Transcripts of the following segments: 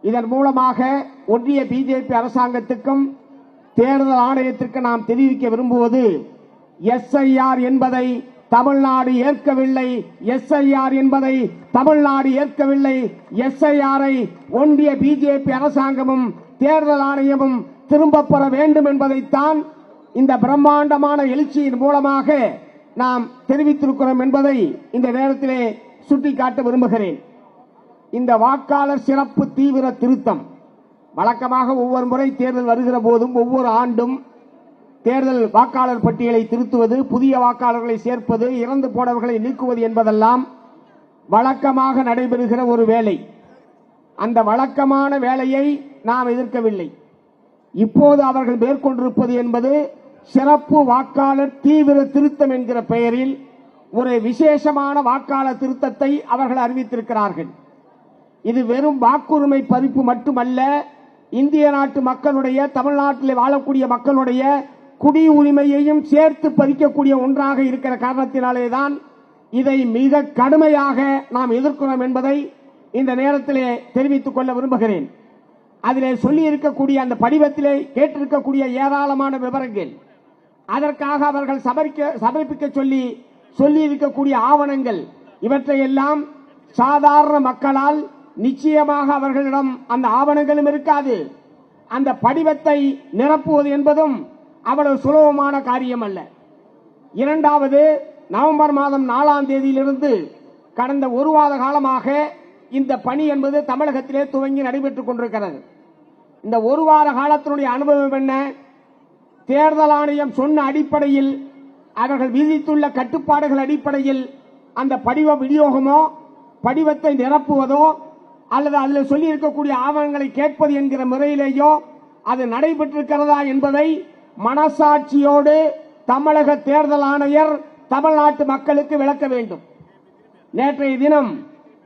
இதன் மூலமாக ஒன்றிய பிஜேபி அரசாங்கத்துக்கும் தேர்தல் ஆணையத்திற்கு நாம் தெரிவிக்க விரும்புவது எஸ்ஐஆர் என்பதை தமிழ்நாடு ஏற்கவில்லை. எஸ்ஐஆர் என்பதை தமிழ்நாடு ஏற்கவில்லை. எஸ்ஐஆரை ஒன்றிய பிஜேபி அரசாங்கமும் தேர்தல் ஆணையமும் திரும்ப பெற வேண்டும் என்பதைத்தான் இந்த பிரம்மாண்டமான எழுச்சியின் மூலமாக நாம் தெரிவித்திருக்கிறோம் என்பதை இந்த நேரத்திலே சுட்டிக்காட்ட விரும்புகிறேன். இந்த வாக்காளர் சிறப்பு தீவிர திருத்தம் வழக்கமாக ஒவ்வொரு முறை தேர்தல் வருகிற போதும் ஒவ்வொரு ஆண்டும் தேர்தல் வாக்காளர் பட்டியலை திருத்துவது, புதிய வாக்காளர்களை சேர்ப்பது, இறந்து போனவர்களை நீக்குவது என்பதெல்லாம் வழக்கமாக நடைபெறுகிற ஒரு வேலை. அந்த வழக்கமான வேலையை நாம் எதிர்க்கவில்லை. இப்போது அவர்கள் மேற்கொண்டிருப்பது என்பது சிறப்பு வாக்காளர் தீவிர திருத்தம் என்கிற பெயரில் ஒரு விசேஷமான வாக்காளர் திருத்தத்தை அவர்கள் அறிவித்திருக்கிறார்கள். இது வெறும் வாக்குரிமை பறிப்பு மட்டுமல்ல, இந்திய நாட்டு மக்களுடைய, தமிழ்நாட்டில் வாழக்கூடிய மக்களுடைய குடியுரிமையையும் சேர்த்து பறிக்கக்கூடிய ஒன்றாக இருக்கிற காரணத்தினாலேதான் இதை மிக கடுமையாக நாம் எதிர்க்கிறோம் என்பதை இந்த நேரத்திலே தெரிவித்துக் கொள்ள விரும்புகிறேன். அதிலே சொல்லி இருக்கக்கூடிய அந்த படிவத்திலே கேட்டிருக்கக்கூடிய ஏராளமான விவரங்கள், அதற்காக அவர்கள் சமர்ப்பிக்க சொல்லி இருக்கக்கூடிய ஆவணங்கள், இவற்றையெல்லாம் சாதாரண மக்களால் நிச்சயமாக அவர்களிடம் அந்த ஆவணங்களும் இருக்காது. அந்த படிவத்தை நிரப்புவது என்பதும் அவ்வளவு சுலபமான காரியம் அல்ல. இரண்டாவது, நவம்பர் மாதம் 4ஆம் தேதியிலிருந்து கடந்த ஒரு வார காலமாக இந்த பணி என்பது தமிழகத்திலே துவங்கி நடைபெற்றுக் கொண்டிருக்கிறது. இந்த ஒரு வார காலத்தினுடைய அனுபவம் என்ன? தேர்தல் ஆணையம் சொன்ன அடிப்படையில், அவர்கள் விதித்துள்ள கட்டுப்பாடுகள் அடிப்படையில் அந்த படிவ விநியோகமோ, படிவத்தை நிரப்புவதோ, அல்லது அதில் சொல்லி இருக்கக்கூடிய ஆவணங்களை கேட்பது என்கிற முறையிலேயோ அது நடைபெற்றிருக்கிறதா என்பதை மனசாட்சியோடு தமிழக தேர்தல் ஆணையர் தமிழ்நாட்டு மக்களுக்கு விளக்க வேண்டும். நேற்றைய தினம்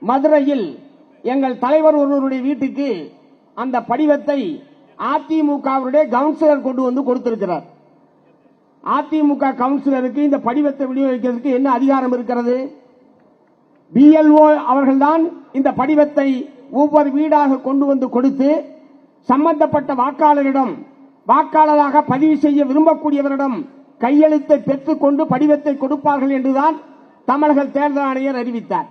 மதுரையில் எங்கள் தலைவர் ஒருவருடைய வீட்டுக்கு அந்த படிவத்தை அதிமுகவுடைய கவுன்சிலர் கொண்டு வந்து கொடுத்திருக்கிறார். அதிமுக கவுன்சிலருக்கு இந்த படிவத்தை விநியோகிக்கிறதுக்கு என்ன அதிகாரம் இருக்கிறது? பிஎல்ஓ அவர்கள்தான் இந்த படிவத்தை ஒவ்வொரு வீடாக கொண்டு வந்து கொடுத்து சம்பந்தப்பட்ட வாக்காளரிடம், வாக்காளராக பதிவு செய்ய விரும்பக்கூடியவரிடம் கையெழுத்தை பெற்றுக்கொண்டு படிவத்தை கொடுப்பார்கள் என்றுதான் தமிழக தேர்தல் ஆணையர் அறிவித்தார்.